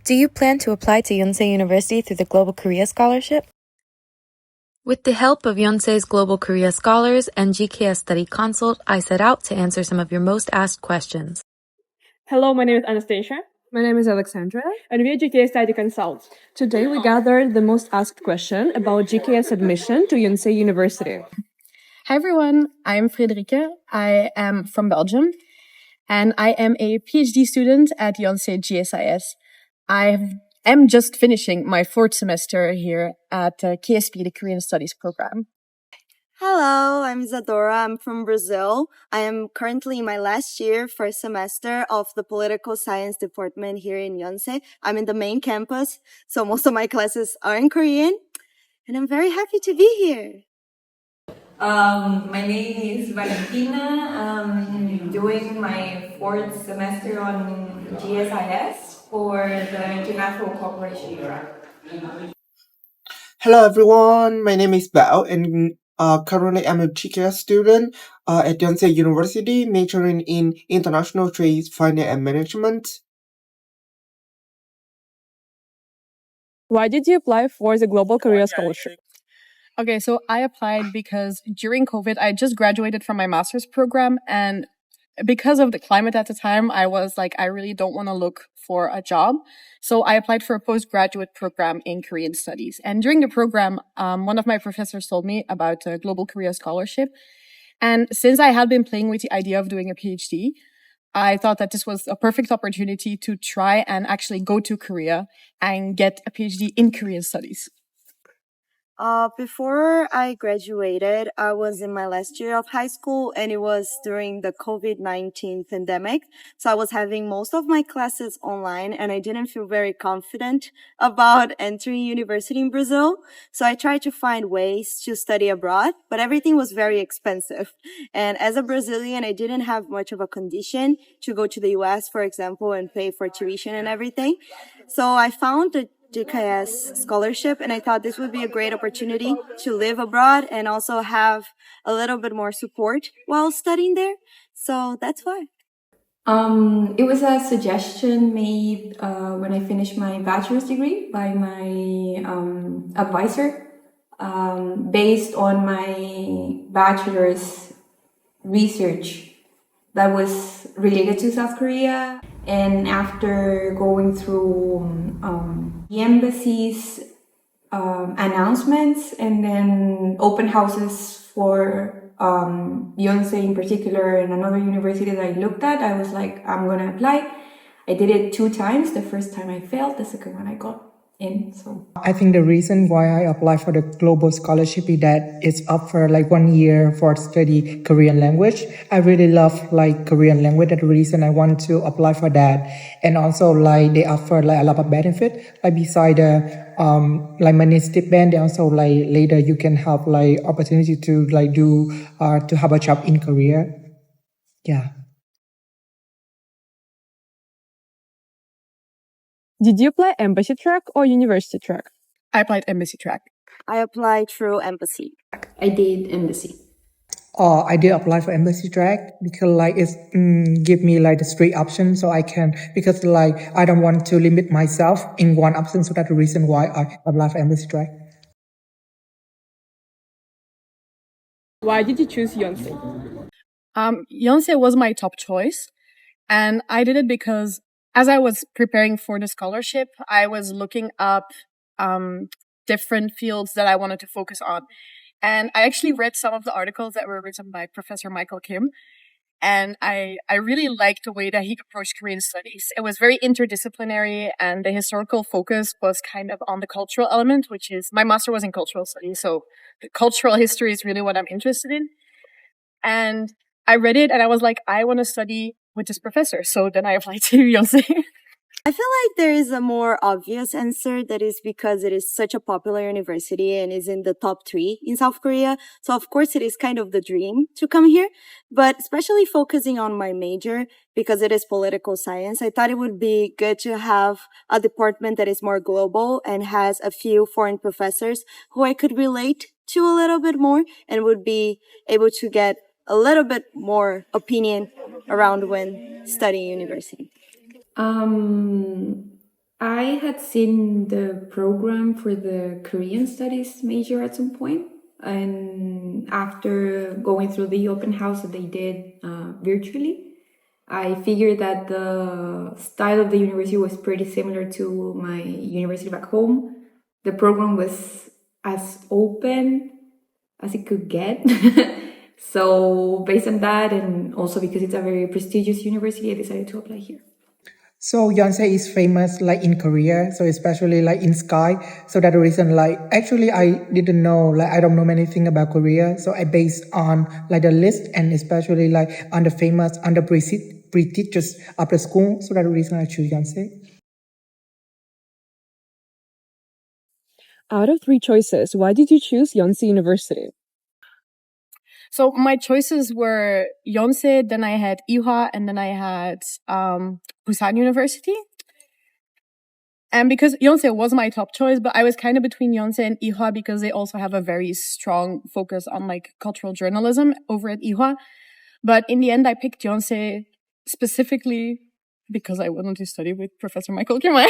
Do you plan to apply to Yonsei University through the Global Korea Scholarship? With the help of Yonsei's Global Korea Scholars and GKS Study Consult, I set out to answer some of your most asked questions. Hello, my name is Anastasia. My name is Alexandra. And we are GKS Study Consult. Today we gathered the most asked question about GKS admission to Yonsei University. Hi everyone, I'm Friederike. I am from Belgium and I am a PhD student at Yonsei GSIS. I am just finishing my 4th semester here at KSP, the Korean Studies program. Hello, I'm Isadora. I'm from Brazil. I am currently in my last year, 1st semester of the Political Science Department here in Yonsei. I'm in the main campus, so most of my classes are in Korean, and I'm very happy to be here. My name is Valentina. I'm doing my 4th semester on GSIS for the International Cooperation track. Hello everyone, my name is Bao and currently I'm a GKS student at Yonsei University majoring in International Trade, Finance and Management. Why did you apply for the Global Korea Scholarship? Okay, so I applied because during COVID, I just graduated from my master's program, and because of the climate at the time, I was like, I really don't want to look for a job. So I applied for a postgraduate program in Korean studies. And during the program, one of my professors told me about a Global Korea Scholarship. And since I had been playing with the idea of doing a PhD, I thought that this was a perfect opportunity to try and actually go to Korea and get a PhD in Korean studies. Before I graduated, I was in my last year of high school and it was during the COVID-19 pandemic. So I was having most of my classes online and I didn't feel very confident about entering university in Brazil. So I tried to find ways to study abroad, but everything was very expensive. And as a Brazilian, I didn't have much of a condition to go to the US, for example, and pay for tuition and everything. So I found the GKS scholarship, and I thought this would be a great opportunity to live abroad and also have a little bit more support while studying there. So that's why. It was a suggestion made when I finished my bachelor's degree by my advisor, based on my bachelor's research that was related to South Korea. And after going through the embassy's announcements and then open houses for Yonsei in particular and another university that I looked at, I was like, I'm going to apply. I did it 2 times. The first time I failed, the second one I got in. So I think the reason why I applied for the global scholarship is that it's up for like 1 year for study Korean language. I really love like Korean language. That's the reason I want to apply for that. And also like they offer like a lot of benefit. Like beside the like money stipend, they also like later you can have like opportunity to like do to have a job in Korea. Yeah. Did you apply embassy track or university track? I applied embassy track. I applied through embassy. I did embassy. I did apply for embassy track because like it's give me like the straight option so I can, because like I don't want to limit myself in one option, so that's the reason why I apply for embassy track. Why did you choose Yonsei? Yonsei was my top choice, and I did it because as I was preparing for the scholarship, I was looking up different fields that I wanted to focus on. And I actually read some of the articles that were written by Professor Michael Kim. And I really liked the way that he approached Korean studies. It was very interdisciplinary, and the historical focus was kind of on the cultural element, which is, my master was in cultural studies, so the cultural history is really what I'm interested in. And I read it and I was like, I want to study with this professor. So then I applied to Yonsei. I feel like there is a more obvious answer, that is because it is such a popular university and is in the top 3 in South Korea. So of course it is kind of the dream to come here, but especially focusing on my major because it is political science, I thought it would be good to have a department that is more global and has a few foreign professors who I could relate to a little bit more and would be able to get a little bit more opinion around when studying university. I had seen the program for the Korean Studies major at some point, and after going through the open house that they did virtually, I figured that the style of the university was pretty similar to my university back home. The program was as open as it could get. So based on that, and also because it's a very prestigious university, I decided to apply here. So Yonsei is famous like in Korea, so especially like in Sky. So that the reason like actually I didn't know, like I don't know anything about Korea. So I based on like the list and especially like on the famous, on the prestigious after school. So that's the reason I choose Yonsei. Out of three choices, why did you choose Yonsei University? So my choices were Yonsei, then I had Ihwa, and then I had Busan University. And because Yonsei was my top choice, but I was kind of between Yonsei and Ihwa because they also have a very strong focus on like cultural journalism over at Ihwa. But in the end, I picked Yonsei specifically because I wanted to study with Professor Michael Kimai.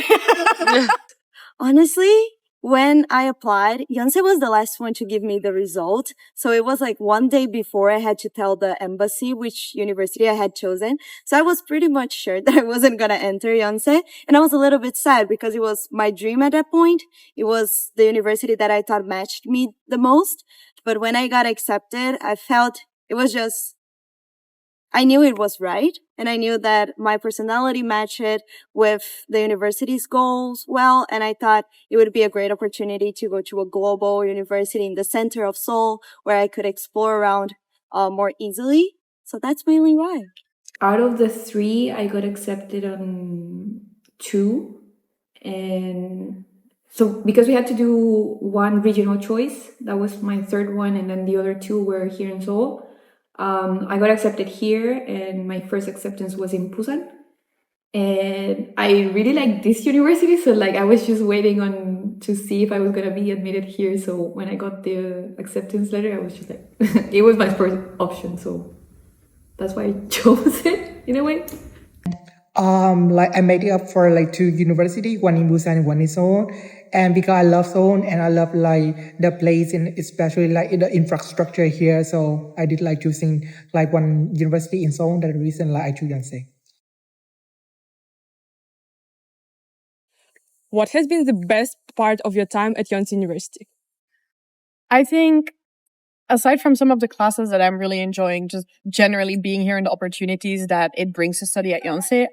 Honestly, when I applied, Yonsei was the last one to give me the result. So it was like one day before I had to tell the embassy which university I had chosen. So I was pretty much sure that I wasn't going to enter Yonsei. And I was a little bit sad because it was my dream at that point. It was the university that I thought matched me the most. But when I got accepted, I felt it was just, I knew it was right. And I knew that my personality matched it with the university's goals well. And I thought it would be a great opportunity to go to a global university in the center of Seoul where I could explore around more easily. So that's mainly why. Out of the three, I got accepted on two. And so because we had to do one regional choice, that was my third one. And then the other two were here in Seoul. I got accepted here, and my first acceptance was in Busan. And I really like this university, so like I was just waiting on to see if I was gonna be admitted here. So when I got the acceptance letter, I was just like, it was my first option, so that's why I chose it in a way. Like I made it up for like two universities, one in Busan and one in Seoul. And because I love Seoul and I love like the place and especially like the infrastructure here, so I did like choosing like one university in Seoul. That's the reason like I choose Yonsei. What has been the best part of your time at Yonsei University? I think aside from some of the classes that I'm really enjoying, just generally being here and the opportunities that it brings to study at Yonsei,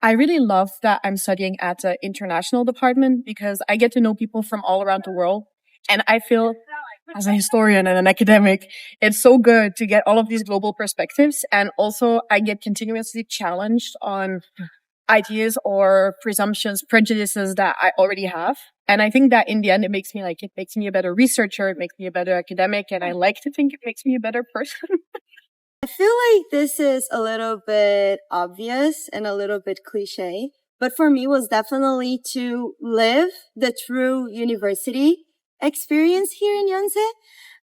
I really love that I'm studying at the international department because I get to know people from all around the world. And I feel, as a historian and an academic, it's so good to get all of these global perspectives. And also, I get continuously challenged on ideas or presumptions, prejudices that I already have. And I think that in the end, it makes me a better researcher, it makes me a better academic, and I like to think it makes me a better person. I feel like this is a little bit obvious and a little bit cliche, but for me was definitely to live the true university experience here in Yonsei.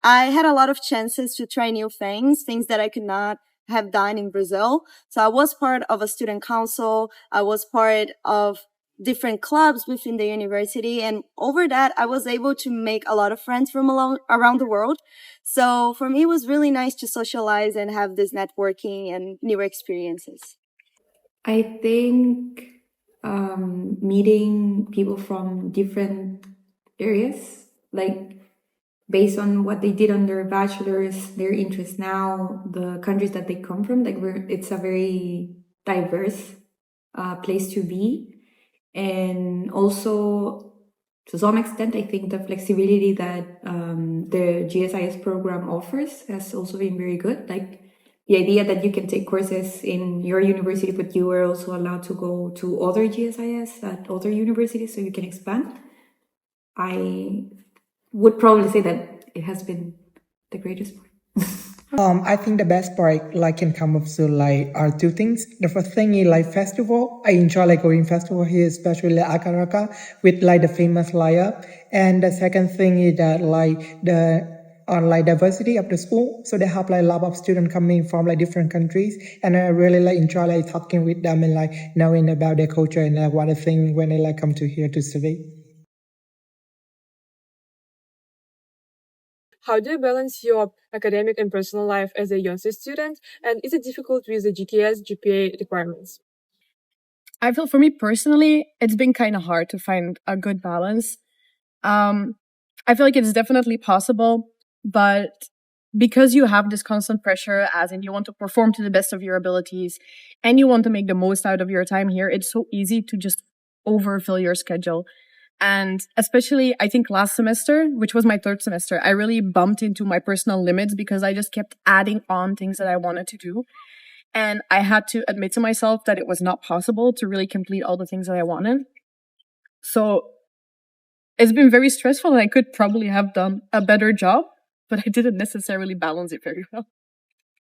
I had a lot of chances to try new things that I could not have done in Brazil. So I was part of a student council. I was part of different clubs within the university. And over that, I was able to make a lot of friends from around the world. So for me, it was really nice to socialize and have this networking and new experiences. I think meeting people from different areas, like based on what they did on their bachelor's, their interests now, the countries that they come from, like it's a very diverse place to be. And also, to some extent, I think the flexibility that the GSIS program offers has also been very good. Like the idea that you can take courses in your university, but you are also allowed to go to other GSIS at other universities so you can expand. I would probably say that it has been the greatest part. I think the best part like can come up to like are two things. The first thing is like festival. I enjoy like going festival here, especially like Akaraka with like the famous lineup. And the second thing is that like the like diversity of the school. So they have like a lot of students coming from like different countries, and I really like enjoy like talking with them and like knowing about their culture and like what they think when they like come to here to study. How do you balance your academic and personal life as a Yonsei student? And is it difficult with the GKS GPA requirements? I feel for me personally, it's been kind of hard to find a good balance. I feel like it's definitely possible, but because you have this constant pressure, as in you want to perform to the best of your abilities and you want to make the most out of your time here, it's so easy to just overfill your schedule. And especially, I think last semester, which was my third semester, I really bumped into my personal limits because I just kept adding on things that I wanted to do. And I had to admit to myself that it was not possible to really complete all the things that I wanted. So it's been very stressful, and I could probably have done a better job, but I didn't necessarily balance it very well.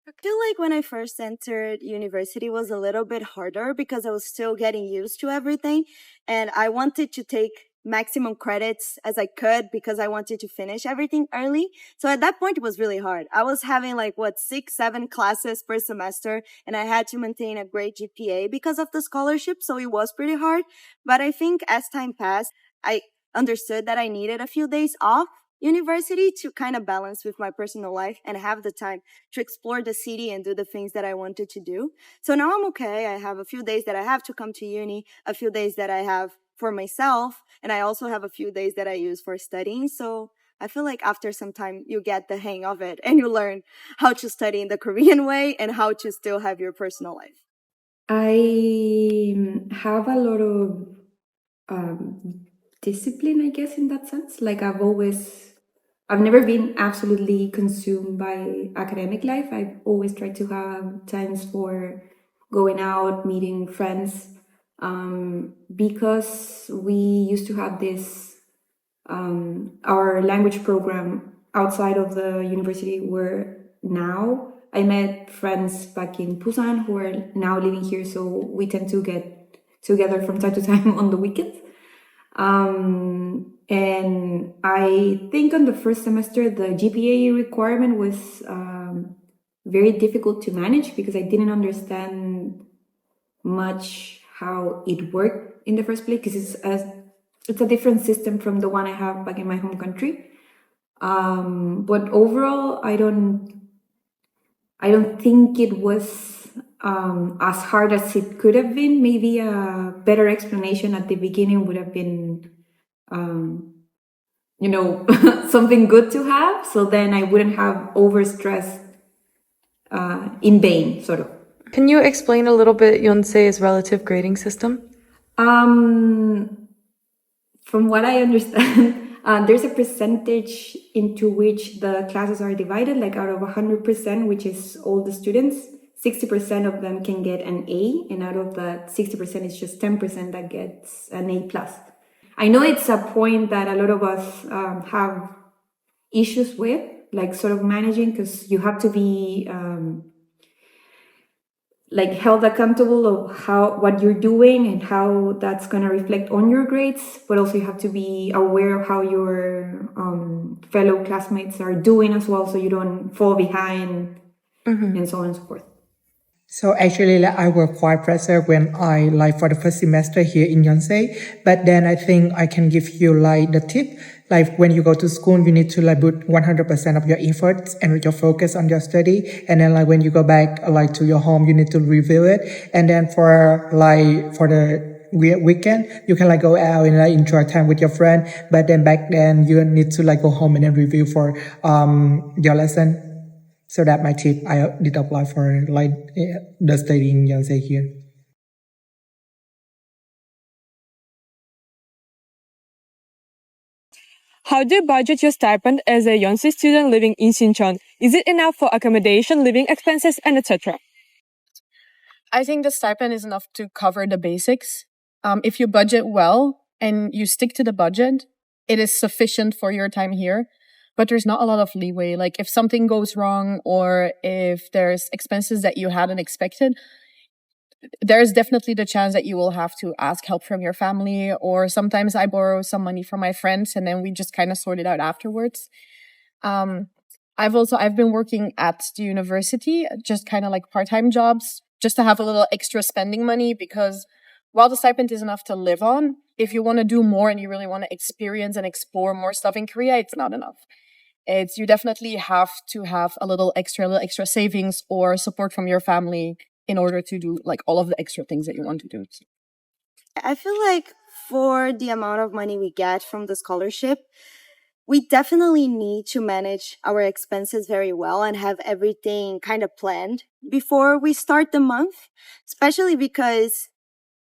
I feel like when I first entered university was a little bit harder because I was still getting used to everything, and I wanted to take maximum credits as I could because I wanted to finish everything early. So at that point, it was really hard. I was having like 6, 7 classes per semester, and I had to maintain a great GPA because of the scholarship. So it was pretty hard. But I think as time passed, I understood that I needed a few days off university to kind of balance with my personal life and have the time to explore the city and do the things that I wanted to do. So now I'm okay. I have a few days that I have to come to uni, a few days that I have for myself, and I also have a few days that I use for studying. So I feel like after some time, you get the hang of it and you learn how to study in the Korean way and how to still have your personal life. I have a lot of discipline, I guess, in that sense. Like I've never been absolutely consumed by academic life. I've always tried to have times for going out, meeting friends, because we used to have this, our language program outside of the university where now I met friends back in Busan who are now living here. So we tend to get together from time to time on the weekends. And I think on the first semester, the GPA requirement was very difficult to manage because I didn't understand much how it worked in the first place, because it's a different system from the one I have back in my home country. But overall, I don't think it was as hard as it could have been. Maybe a better explanation at the beginning would have been, something good to have. So then I wouldn't have overstressed in vain, sort of. Can you explain a little bit Yonsei's relative grading system? From what I understand, there's a percentage into which the classes are divided, like out of 100%, which is all the students, 60% of them can get an A, and out of that 60%, it's just 10% that gets an A+. I know it's a point that a lot of us have issues with, like sort of managing, because you have to be like held accountable of what you're doing and how that's going to reflect on your grades, but also you have to be aware of how your fellow classmates are doing as well, so you don't fall behind, and so on and so forth. So actually, like, I was quite pressured when I like for the first semester here in Yonsei. But then I think I can give you like the tip. Like when you go to school, you need to like put 100% of your efforts and your focus on your study. And then like when you go back like to your home, you need to review it. And then for the weekend, you can like go out and like enjoy time with your friend. But then back then you need to like go home and then review for your lesson. So that my tip, I did apply for like the study in Yonsei here. How do you budget your stipend as a Yonsei student living in Sinchon? Is it enough for accommodation, living expenses, and etc.? I think the stipend is enough to cover the basics. If you budget well and you stick to the budget, it is sufficient for your time here. But there's not a lot of leeway. Like if something goes wrong or if there's expenses that you hadn't expected, there's definitely the chance that you will have to ask help from your family, or sometimes I borrow some money from my friends and then we just kind of sort it out afterwards. I've been working at the university, just kind of like part-time jobs, just to have a little extra spending money, because while the stipend is enough to live on, if you want to do more and you really want to experience and explore more stuff in Korea, it's not enough. You definitely have to have a little extra savings or support from your family in order to do like all of the extra things that you want to do. I feel like for the amount of money we get from the scholarship, we definitely need to manage our expenses very well and have everything kind of planned before we start the month, especially because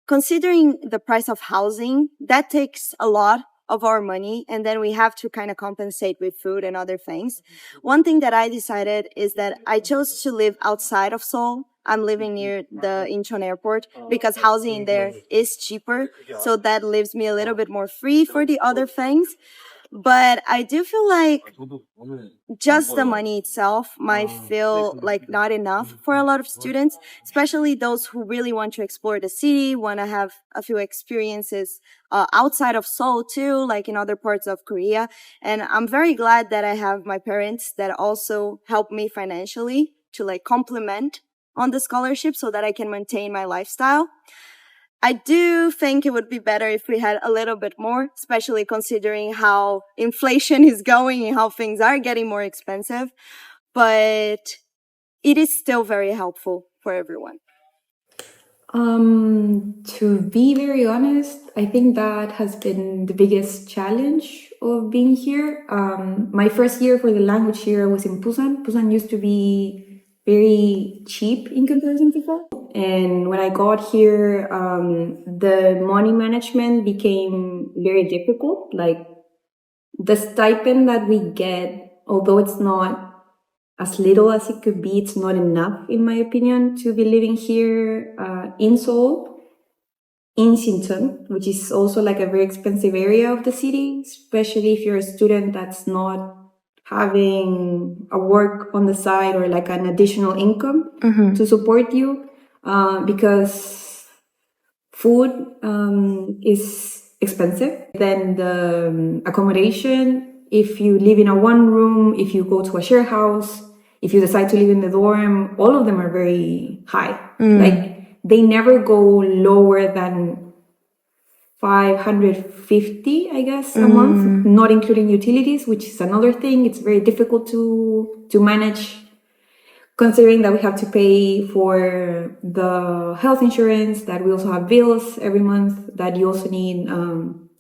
considering the price of housing, that takes a lot of our money, and then we have to kind of compensate with food and other things. One thing that I decided is that I chose to live outside of Seoul. I'm living near the Incheon airport because housing in there is cheaper. So that leaves me a little bit more free for the other things. But I do feel like just the money itself might feel like not enough for a lot of students, especially those who really want to explore the city, want to have a few experiences outside of Seoul too, like in other parts of Korea. And I'm very glad that I have my parents that also help me financially to like complement on the scholarship so that I can maintain my lifestyle. I do think it would be better if we had a little bit more, especially considering how inflation is going and how things are getting more expensive. But it is still very helpful for everyone. To be very honest, I think that has been the biggest challenge of being here. My first year for the language here was in Busan. Busan used to be very cheap in comparison to Seoul. And when I got here, the money management became very difficult. Like the stipend that we get, although it's not as little as it could be, it's not enough, in my opinion, to be living here in Seoul, in Sincheon, which is also like a very expensive area of the city, especially if you're a student that's not having a work on the side or like an additional income to support you, because food is expensive. Then the accommodation, if you live in a one room, if you go to a share house, if you decide to live in the dorm, all of them are very high. Like they never go lower than 550, I guess, a month, not including utilities, which is another thing. It's very difficult to manage, considering that we have to pay for the health insurance, that we also have bills every month, that you also need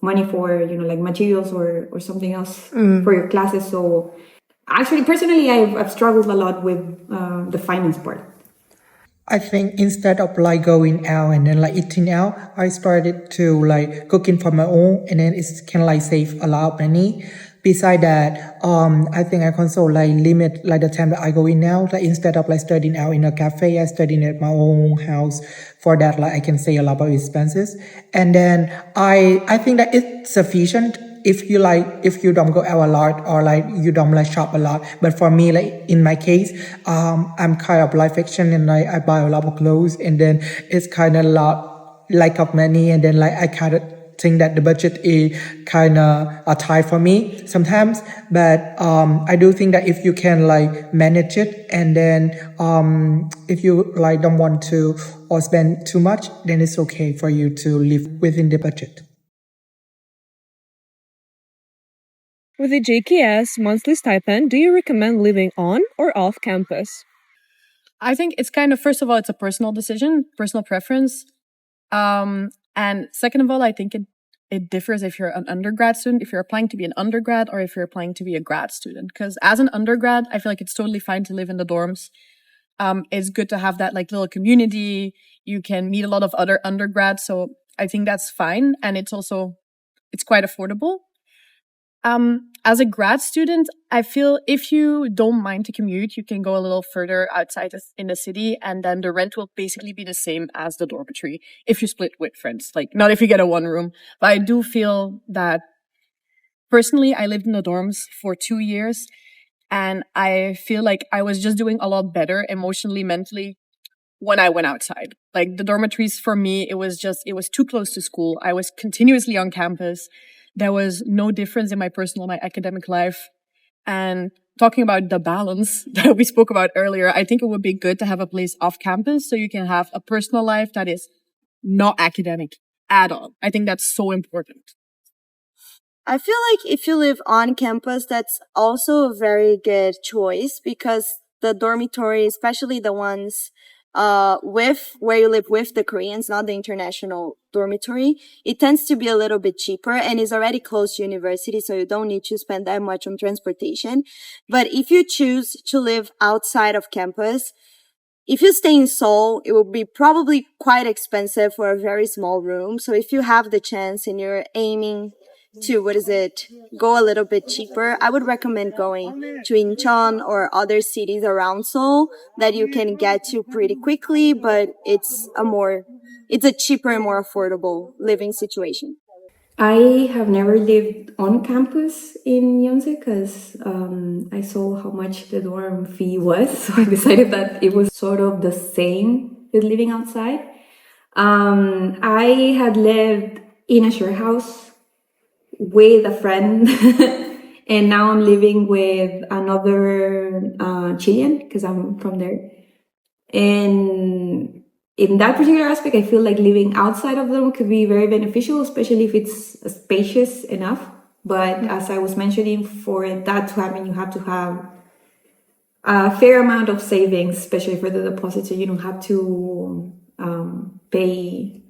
money for, like materials or something else for your classes. So actually, personally, I've struggled a lot with the finance part. I think instead of like going out and then like eating out, I started to like cooking for my own, and then it's can like save a lot of money. Beside that, I think I can also like limit like the time that I go in now. Like instead of like studying out in a cafe, I studying at my own house. For that, like I can save a lot of expenses. And then I think that it's sufficient if you don't go out a lot or like you don't like shop a lot. But for me, like in my case, I'm kind of like fiction, and I buy a lot of clothes, and then it's kind of lot lack of money, and then like I kind of think that the budget is kind of tight for me sometimes. But I do think that if you can like manage it, and then if you like don't want to or spend too much, then it's okay for you to live within the budget. With the GKS monthly stipend, do you recommend living on or off campus? I think it's kind of, first of all, it's a personal decision, personal preference. And second of all, I think it differs if you're an undergrad student, if you're applying to be an undergrad, or if you're applying to be a grad student. Because as an undergrad, I feel like it's totally fine to live in the dorms. It's good to have that like little community. You can meet a lot of other undergrads. So I think that's fine. And it's quite affordable. As a grad student, I feel if you don't mind to commute, you can go a little further outside in the city, and then the rent will basically be the same as the dormitory if you split with friends. Like, not if you get a one room. But I do feel that personally, I lived in the dorms for 2 years, and I feel like I was just doing a lot better emotionally, mentally when I went outside. Like the dormitories for me, it was too close to school. I was continuously on campus. There was no difference in my personal and my academic life. And talking about the balance that we spoke about earlier, I think it would be good to have a place off campus so you can have a personal life that is not academic at all. I think that's so important. I feel like if you live on campus, that's also a very good choice because the dormitory, especially the ones with where you live with the Koreans, not the international dormitory, it tends to be a little bit cheaper and is already close to university, so you don't need to spend that much on transportation. But if you choose to live outside of campus, if you stay in Seoul, it will be probably quite expensive for a very small room. So if you have the chance and you're aiming to, go a little bit cheaper, I would recommend going to Incheon or other cities around Seoul that you can get to pretty quickly, but it's a cheaper and more affordable living situation. I have never lived on campus in Yonsei because I saw how much the dorm fee was. So I decided that it was sort of the same with living outside. I had lived in a share house with a friend and now I'm living with another Chilean because I'm from there. And in that particular aspect, I feel like living outside of them could be very beneficial, especially if it's spacious enough. But as I was mentioning, for that to happen, you have to have a fair amount of savings, especially for the deposit, so you don't have to pay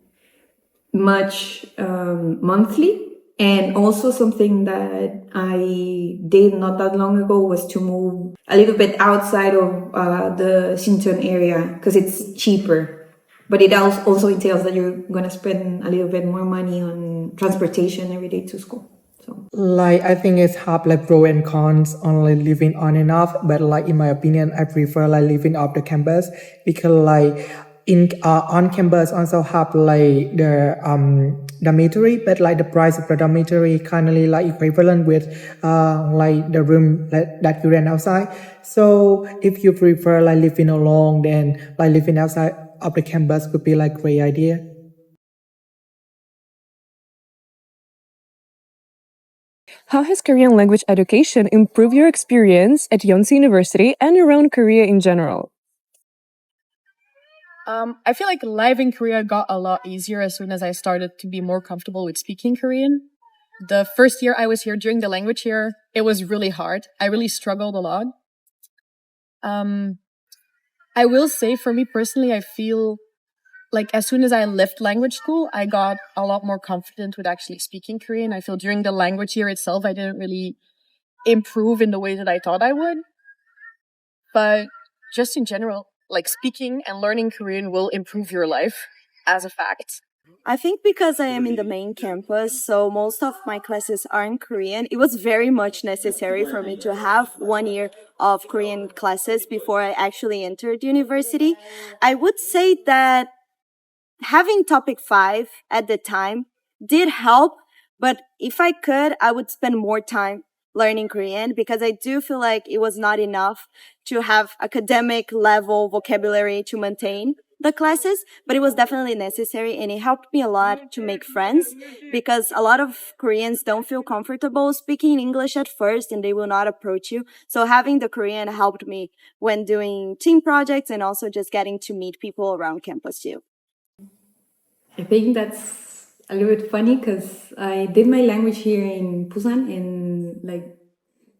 much monthly. And also something that I did not that long ago was to move a little bit outside of the Sinchon area because it's cheaper. But it also entails that you're going to spend a little bit more money on transportation every day to school. So, Like, I think it's have like pro and cons on like living on and off, but like in my opinion, I prefer like living off the campus because like in on campus also have like the dormitory, but like the price of the dormitory kind of like equivalent with like the room that you rent outside. So if you prefer like living alone, then like living outside of the campus would be like great idea. How has Korean language education improved your experience at Yonsei University and around Korea in general? I feel like life in Korea got a lot easier as soon as I started to be more comfortable with speaking Korean. The first year I was here during the language year, it was really hard. I really struggled a lot. I will say for me personally, I feel like as soon as I left language school, I got a lot more confident with actually speaking Korean. I feel during the language year itself, I didn't really improve in the way that I thought I would. But just in general, like speaking and learning Korean will improve your life as a fact. I think because I am in the main campus, so most of my classes are in Korean, it was very much necessary for me to have 1 year of Korean classes before I actually entered university. I would say that having topic 5 at the time did help, but if I could, I would spend more time learning Korean because I do feel like it was not enough to have academic level vocabulary to maintain the classes, but it was definitely necessary and it helped me a lot to make friends because a lot of Koreans don't feel comfortable speaking English at first and they will not approach you. So having the Korean helped me when doing team projects and also just getting to meet people around campus too. I think that's a little bit funny because I did my language here in Busan, and like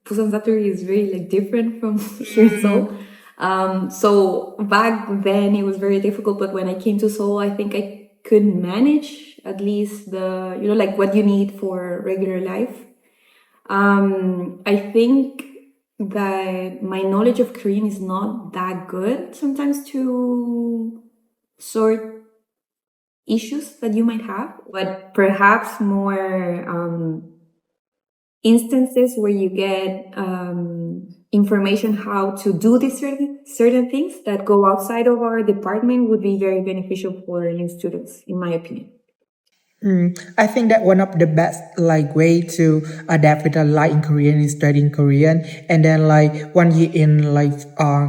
Busan Satori is very like different from here in Seoul. So back then it was very difficult, but when I came to Seoul, I think I could manage at least the, like what you need for regular life. I think that my knowledge of Korean is not that good sometimes to sort issues that you might have, but perhaps more instances where you get information how to do these certain things that go outside of our department would be very beneficial for new students, in my opinion. I think that one of the best like way to adapt with a life in Korean is studying Korean, and then like 1 year in like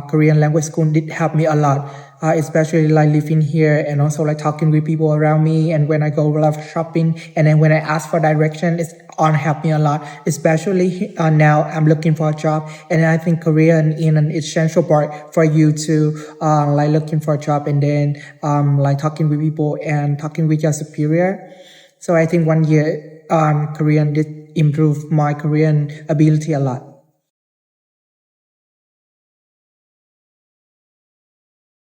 Korean language school did help me a lot. especially like living here and also like talking with people around me. And when I go like shopping, and then when I ask for direction, it's on help me a lot. Especially now I'm looking for a job, and I think Korean is an essential part for you to like looking for a job, and then like talking with people and talking with your superior. So I think 1 year Korean did improve my Korean ability a lot.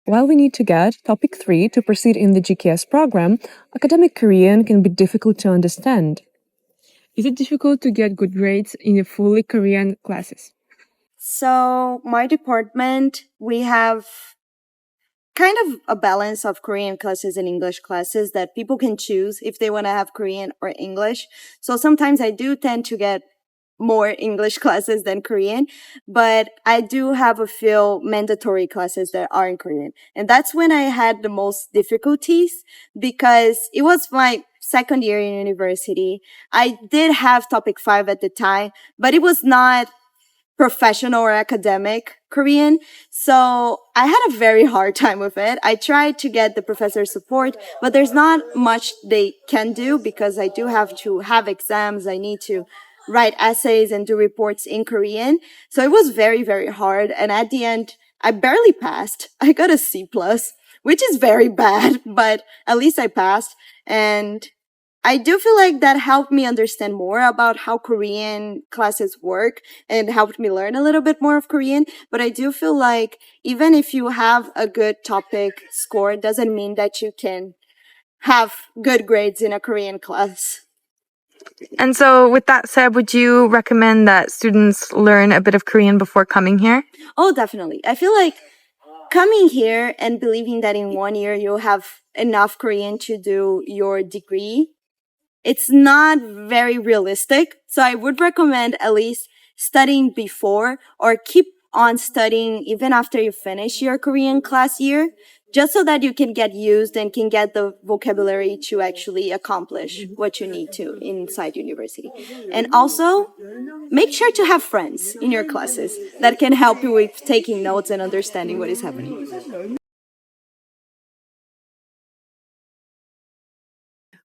While we need to get topic 3 to proceed in the GKS program, academic Korean can be difficult to understand. Is it difficult to get good grades in the fully Korean classes? So my department, we have kind of a balance of Korean classes and English classes that people can choose if they want to have Korean or English. So sometimes I do tend to get more English classes than Korean, but I do have a few mandatory classes that are in Korean. And that's when I had the most difficulties because it was my second year in university. I did have topic 5 at the time, but it was not professional or academic Korean. So I had a very hard time with it. I tried to get the professor's support, but there's not much they can do because I do have to have exams. I need to write essays and do reports in Korean. So it was very, very hard. And at the end, I barely passed. I got a C plus, which is very bad, but at least I passed. And I do feel like that helped me understand more about how Korean classes work and helped me learn a little bit more of Korean. But I do feel like even if you have a good topic score, it doesn't mean that you can have good grades in a Korean class. And so, with that said, would you recommend that students learn a bit of Korean before coming here? Oh, definitely. I feel like coming here and believing that in 1 year you'll have enough Korean to do your degree, it's not very realistic. So I would recommend at least studying before or keep on studying even after you finish your Korean class year, just so that you can get used and can get the vocabulary to actually accomplish what you need to inside university. And also, make sure to have friends in your classes that can help you with taking notes and understanding what is happening.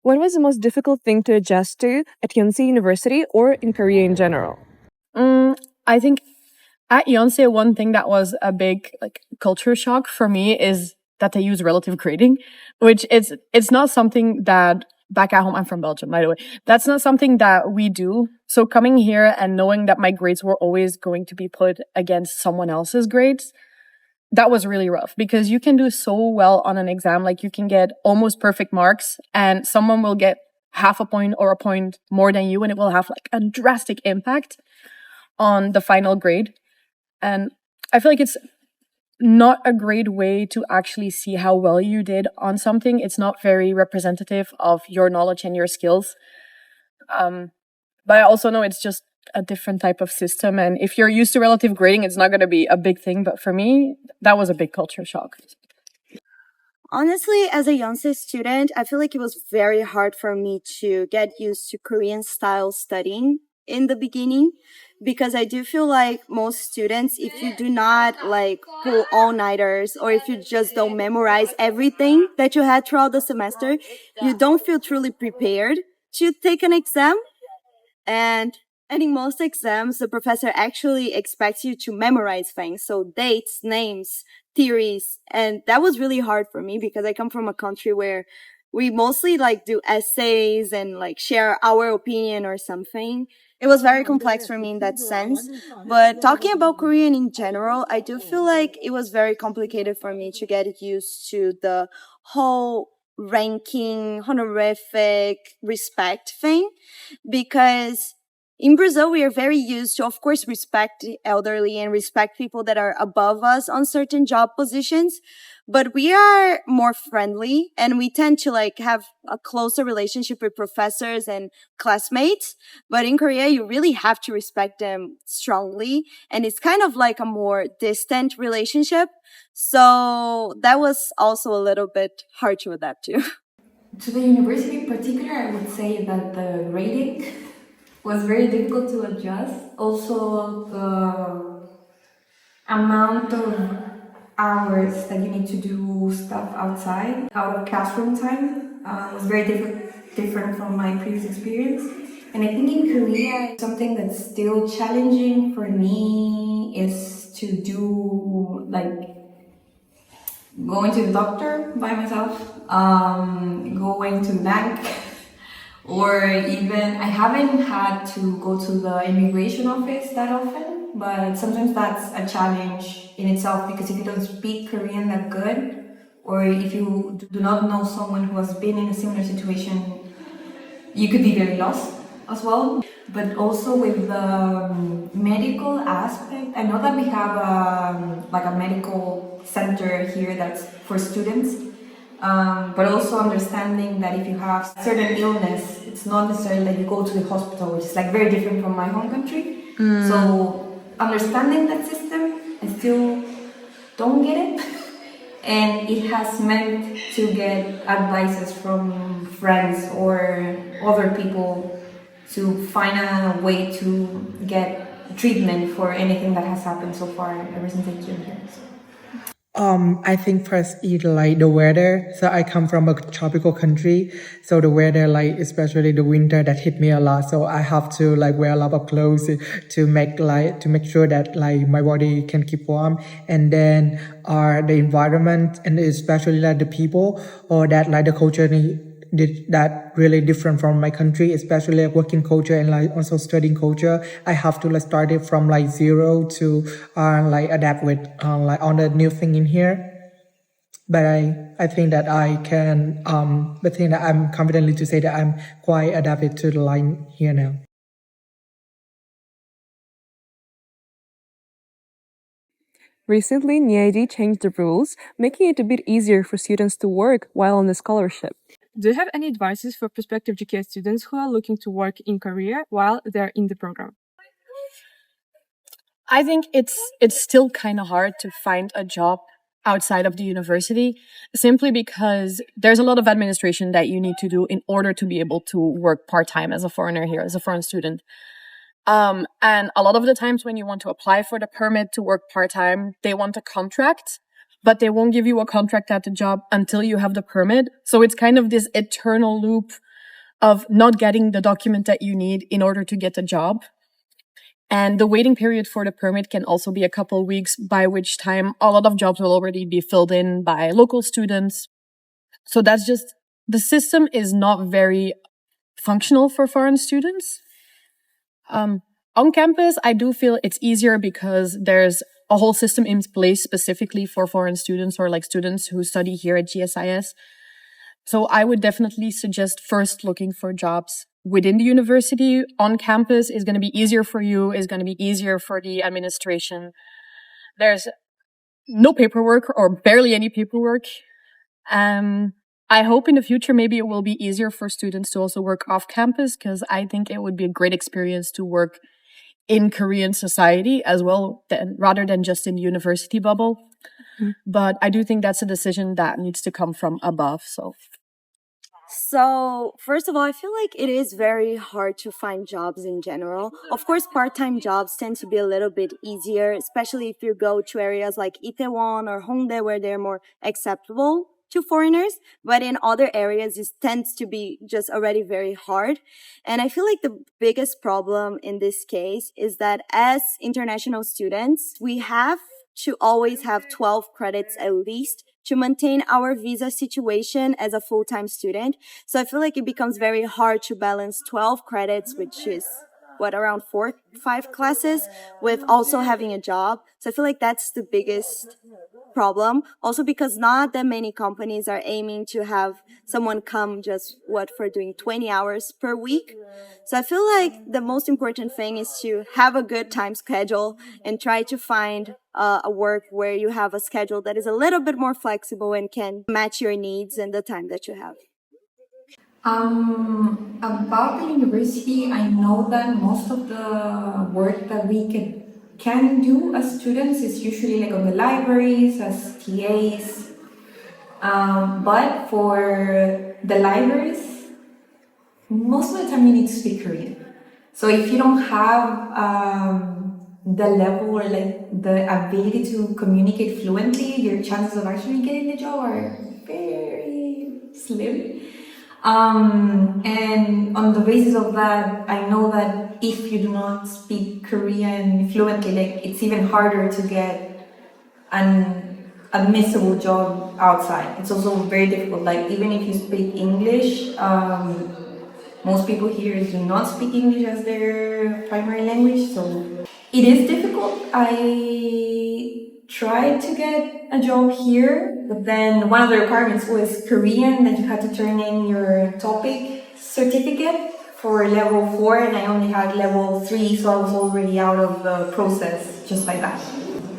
What was the most difficult thing to adjust to at Yonsei University or in Korea in general? I think at Yonsei, one thing that was a big culture shock for me is that they use relative grading, which it's not something that back at home, I'm from Belgium, by the way. That's not something that we do. So coming here and knowing that my grades were always going to be put against someone else's grades, that was really rough because you can do so well on an exam. Like you can get almost perfect marks and someone will get half a point or a point more than you, and it will have like a drastic impact on the final grade. And I feel like it's not a great way to actually see how well you did on something. It's not very representative of your knowledge and your skills. But I also know it's just a different type of system. And if you're used to relative grading, it's not going to be a big thing. But for me, that was a big culture shock. Honestly, as a Yonsei student, I feel like it was very hard for me to get used to Korean style studying in the beginning, because I do feel like most students, if you do not like pull all-nighters or if you just don't memorize everything that you had throughout the semester, you don't feel truly prepared to take an exam. And in most exams, the professor actually expects you to memorize things. So dates, names, theories. And that was really hard for me because I come from a country where we mostly like do essays and like share our opinion or something. It was very complex for me in that sense. But talking about Korean in general, I do feel like it was very complicated for me to get used to the whole ranking, honorific, respect thing, because in Brazil, we are very used to, of course, respect the elderly and respect people that are above us on certain job positions. But we are more friendly and we tend to like have a closer relationship with professors and classmates. But in Korea, you really have to respect them strongly. And it's kind of like a more distant relationship. So that was also a little bit hard to adapt to. To the university in particular, I would say that the grading was very difficult to adjust. Also, the amount of hours that you need to do stuff outside, out of classroom time. Was very different from my previous experience. And I think in Korea, something that's still challenging for me is to do like going to the doctor by myself, going to the bank, or even I haven't had to go to the immigration office that often, but sometimes that's a challenge in itself because if you don't speak Korean that good, or if you do not know someone who has been in a similar situation, you could be very lost as well. But also with the medical aspect, I know that we have like a medical center here that's for students, but also understanding that if you have certain illness, it's not necessarily that you go to the hospital, which is like very different from my home country. So understanding that system, I still don't get it. And it has meant to get advices from friends or other people to find a way to get treatment for anything that has happened so far ever since I came here. So. I think first is like the weather. So I come from a tropical country. So the weather, like especially the winter that hit me a lot. So I have to like wear a lot of clothes to make sure that like my body can keep warm. And then the environment and especially like the people or that like the culture that really different from my country, especially like working culture and like also studying culture. I have to like start it from like zero to like adapt with like all the new thing in here. But I think that I can but think that I'm confidently to say that I'm quite adapted to the line here now. Recently, NIAID changed the rules, making it a bit easier for students to work while on the scholarship. Do you have any advices for prospective GKS students who are looking to work in Korea while they're in the program? I think it's still kind of hard to find a job outside of the university simply because there's a lot of administration that you need to do in order to be able to work part-time as a foreigner here, as a foreign student. And a lot of the times when you want to apply for the permit to work part-time, they want a contract, but they won't give you a contract at the job until you have the permit. So it's kind of this eternal loop of not getting the document that you need in order to get a job. And the waiting period for the permit can also be a couple weeks, by which time a lot of jobs will already be filled in by local students. So that's just, the system is not very functional for foreign students. On campus, I do feel it's easier because there's a whole system in place specifically for foreign students or like students who study here at GSIS. So I would definitely suggest first looking for jobs within the university. On campus is going to be easier for you, is going to be easier for the administration. There's no paperwork or barely any paperwork. I hope in the future maybe it will be easier for students to also work off campus because I think it would be a great experience to work in Korean society as well, rather than just in the university bubble. But I do think that's a decision that needs to come from above. So, first of all, I feel like it is very hard to find jobs in general. Of course, part-time jobs tend to be a little bit easier, especially if you go to areas like Itaewon or Hongdae where they're more acceptable to foreigners. But in other areas, it tends to be just already very hard. And I feel like the biggest problem in this case is that as international students, we have to always have 12 credits at least to maintain our visa situation as a full-time student. So I feel like it becomes very hard to balance 12 credits, which is around 4-5 classes, with also having a job. So I feel like that's the biggest problem. Also because not that many companies are aiming to have someone come just for doing 20 hours per week. So I feel like the most important thing is to have a good time schedule and try to find a work where you have a schedule that is a little bit more flexible and can match your needs and the time that you have. About the university, I know that most of the work that we can do as students is usually like on the libraries as TAs. But for the libraries, most of the time you need to speak Korean. So if you don't have the level or like the ability to communicate fluently, your chances of actually getting the job are very slim. And on the basis of that, I know that if you do not speak Korean fluently, like it's even harder to get an admissible job outside. It's also very difficult. Like even if you speak English, most people here do not speak English as their primary language, so it is difficult. I tried to get a job here, but then one of the requirements was Korean, that you had to turn in your topic certificate for level 4, and I only had level 3, so I was already out of the process just like that.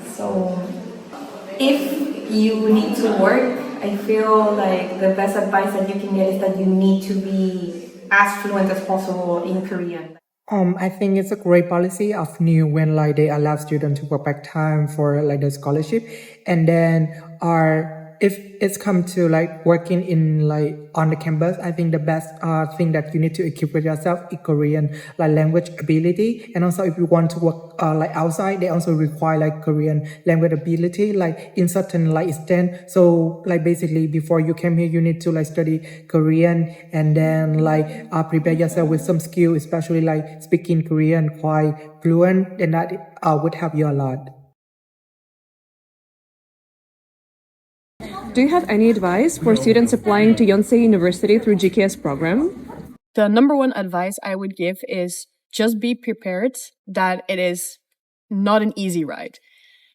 So if you need to work, I feel like the best advice that you can get is that you need to be as fluent as possible in Korean. I think it's a great policy of new when like they allow students to work back time for like the scholarship, and then if it's come to like working in like on the campus, I think the best thing that you need to equip with yourself is Korean like language ability, and also if you want to work like outside, they also require like Korean language ability like in certain like extent. So like basically before you came here, you need to like study Korean and then like prepare yourself with some skill, especially like speaking Korean quite fluent, and that would help you a lot. Do you have any advice for students applying to Yonsei University through GKS program? The number one advice I would give is just be prepared that it is not an easy ride.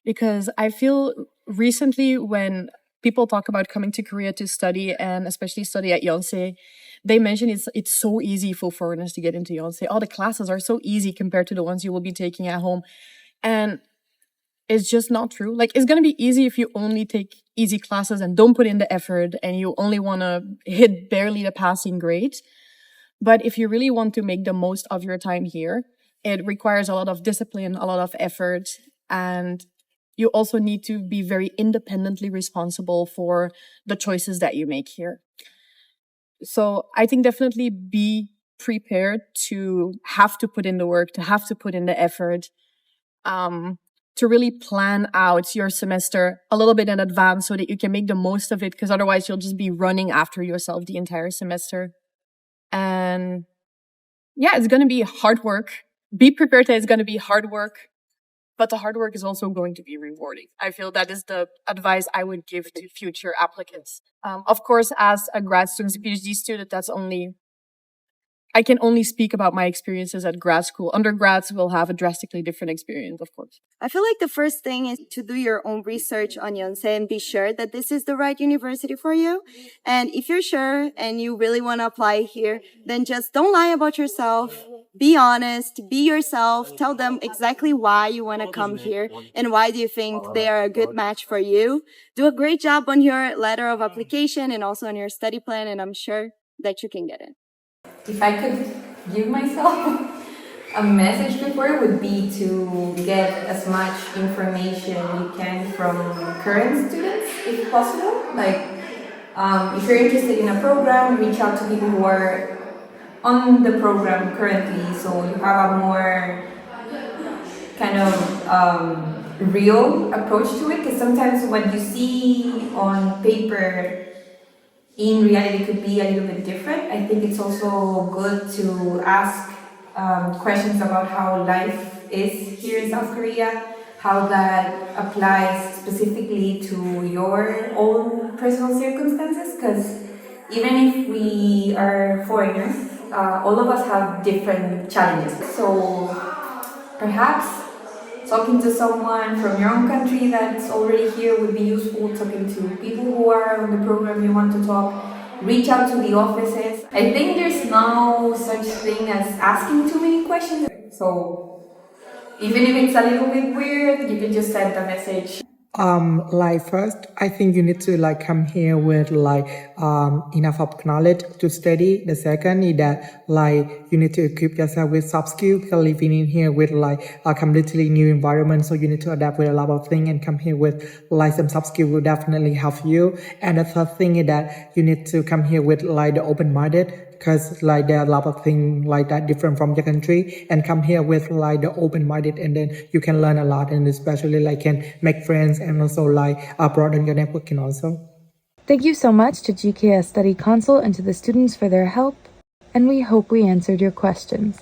Because I feel recently when people talk about coming to Korea to study, and especially study at Yonsei, they mention it's so easy for foreigners to get into Yonsei. All the classes are so easy compared to the ones you will be taking at home. And it's just not true. Like, it's going to be easy if you only take easy classes and don't put in the effort and you only want to hit barely the passing grade. But if you really want to make the most of your time here, it requires a lot of discipline, a lot of effort, and you also need to be very independently responsible for the choices that you make here. So I think definitely be prepared to have to put in the work, to have to put in the effort, to really plan out your semester a little bit in advance so that you can make the most of it, because otherwise you'll just be running after yourself the entire semester. And yeah, it's going to be hard work. Be prepared that it's going to be hard work, but the hard work is also going to be rewarding. I feel that is the advice I would give to future applicants. Of course, as a grad student, a PhD student, I can only speak about my experiences at grad school. Undergrads will have a drastically different experience, of course. I feel like the first thing is to do your own research on Yonsei and be sure that this is the right university for you. And if you're sure and you really want to apply here, then just don't lie about yourself. Be honest, be yourself, tell them exactly why you want to come here and why do you think they are a good match for you. Do a great job on your letter of application and also on your study plan, and I'm sure that you can get it. If I could give myself a message before, it would be to get as much information you can from current students, if possible. Like, if you're interested in a program, reach out to people who are on the program currently, so you have a more kind of real approach to it. Because sometimes what you see on paper in reality could be a little bit different. I think it's also good to ask questions about how life is here in South Korea, how that applies specifically to your own personal circumstances, because even if we are foreigners, all of us have different challenges. So perhaps talking to someone from your own country that's already here would be useful. Talking to people who are on the program you want to talk. Reach out to the offices. I think there's no such thing as asking too many questions. So even if it's a little bit weird, you can just send a message. Like first, I think you need to like come here with like enough of knowledge to study. The second is that like you need to equip yourself with soft skills, because living in here with like a completely new environment, so you need to adapt with a lot of things, and come here with like some soft skills will definitely help you. And the third thing is that you need to come here with like the open-minded, because like there are a lot of things like that different from your country, and come here with like the open-minded, and then you can learn a lot, and especially like can make friends and also like broaden your networking also. Thank you so much to GKS Study Consult and to the students for their help, and we hope we answered your questions.